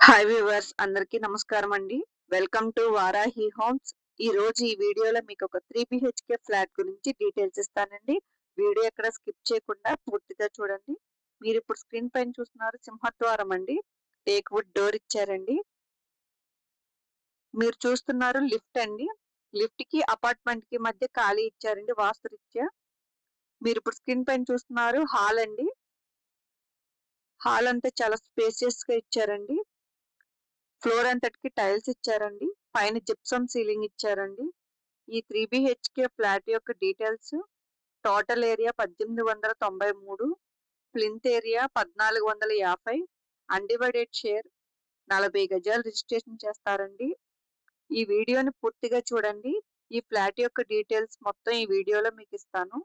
Hi viewers అందరికీ నమస్కారం అండి. Welcome to Varahi homes. ఈ రోజు ఈ వీడియోలో మీకు ఒక 3 బిహెచ్కే ఫ్లాట్ గురించి డీటెయిల్స్ ఇస్తానండి. వీడియో ఎక్కడ స్కిప్ చేయకుండా పూర్తిగా చూడండి. మీరు ఇప్పుడు స్క్రీన్ పైన చూస్తున్నారు సింహద్వారం అండి. టేక్ వుడ్ డోర్ ఇచ్చారండి. మీరు చూస్తున్నారు లిఫ్ట్ అండి. లిఫ్ట్ కి అపార్ట్మెంట్ కి మధ్య ఖాళీ ఇచ్చారండి వాస్తురీత్యా. మీరు ఇప్పుడు స్క్రీన్ పైన చూస్తున్నారు హాల్ అండి. హాల్ అంతా చాలా స్పేసియస్ గా ఇచ్చారండి. ఫ్లోర్ అంతటికి టైల్స్ ఇచ్చారండి. పైన జిప్సమ్ సీలింగ్ ఇచ్చారండి. ఈ 3 బిహెచ్కే ఫ్లాట్ యొక్క details total area 1893, plinth area 1450, undivided share 40 గజాలు రిజిస్ట్రేషన్ చేస్తారండి. ఈ వీడియోని పూర్తిగా చూడండి. ఈ ఫ్లాట్ యొక్క డీటెయిల్స్ మొత్తం ఈ వీడియోలో మీకు ఇస్తాను.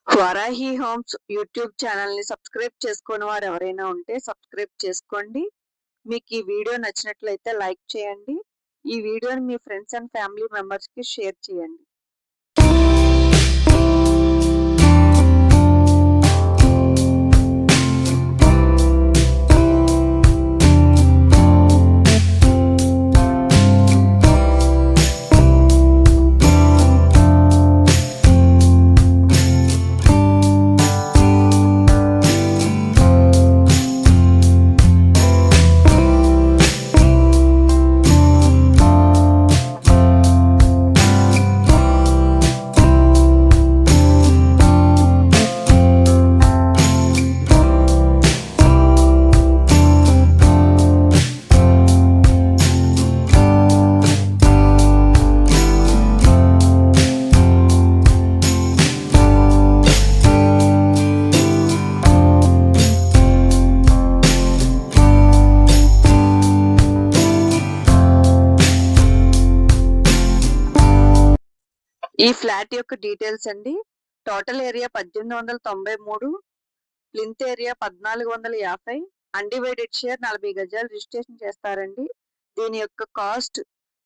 వరాహి హోమ్స్ యూట్యూబ్ ఛానల్ ని సబ్స్క్రైబ్ చేసుకోని వారు ఎవరైనా ఉంటే సబ్స్క్రైబ్ చేసుకోండి. మీకు ఈ వీడియో నచ్చినట్లయితే లైక్ చేయండి. ఈ వీడియోని మీ ఫ్రెండ్స్ అండ్ ఫ్యామిలీ మెంబర్స్కి షేర్ చేయండి. ఈ ఫ్లాట్ యొక్క డీటెయిల్స్ అండి. Total area 1893, plinth area 1450, undivided share 40 గజాలు రిజిస్ట్రేషన్ చేస్తారండి. దీని యొక్క కాస్ట్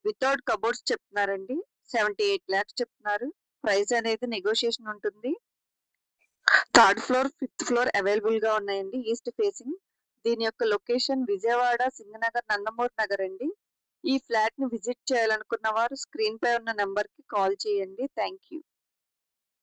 వితౌట్ కబోర్డ్స్ చెప్తున్నారండి 78 lakhs చెప్తున్నారు. ప్రైస్ అనేది నెగోషియేషన్ ఉంటుంది. Third floor, fifth floor available గా ఉన్నాయండి. East facing. దీని యొక్క లొకేషన్ విజయవాడ, సింగనగర్, నందమూరి నగర్ అండి. ఈ ఫ్లాట్ ని విజిట్ చేయాలనుకున్న వారు స్క్రీన్ పై ఉన్న నెంబర్ కి కాల్ చేయండి. Thank you.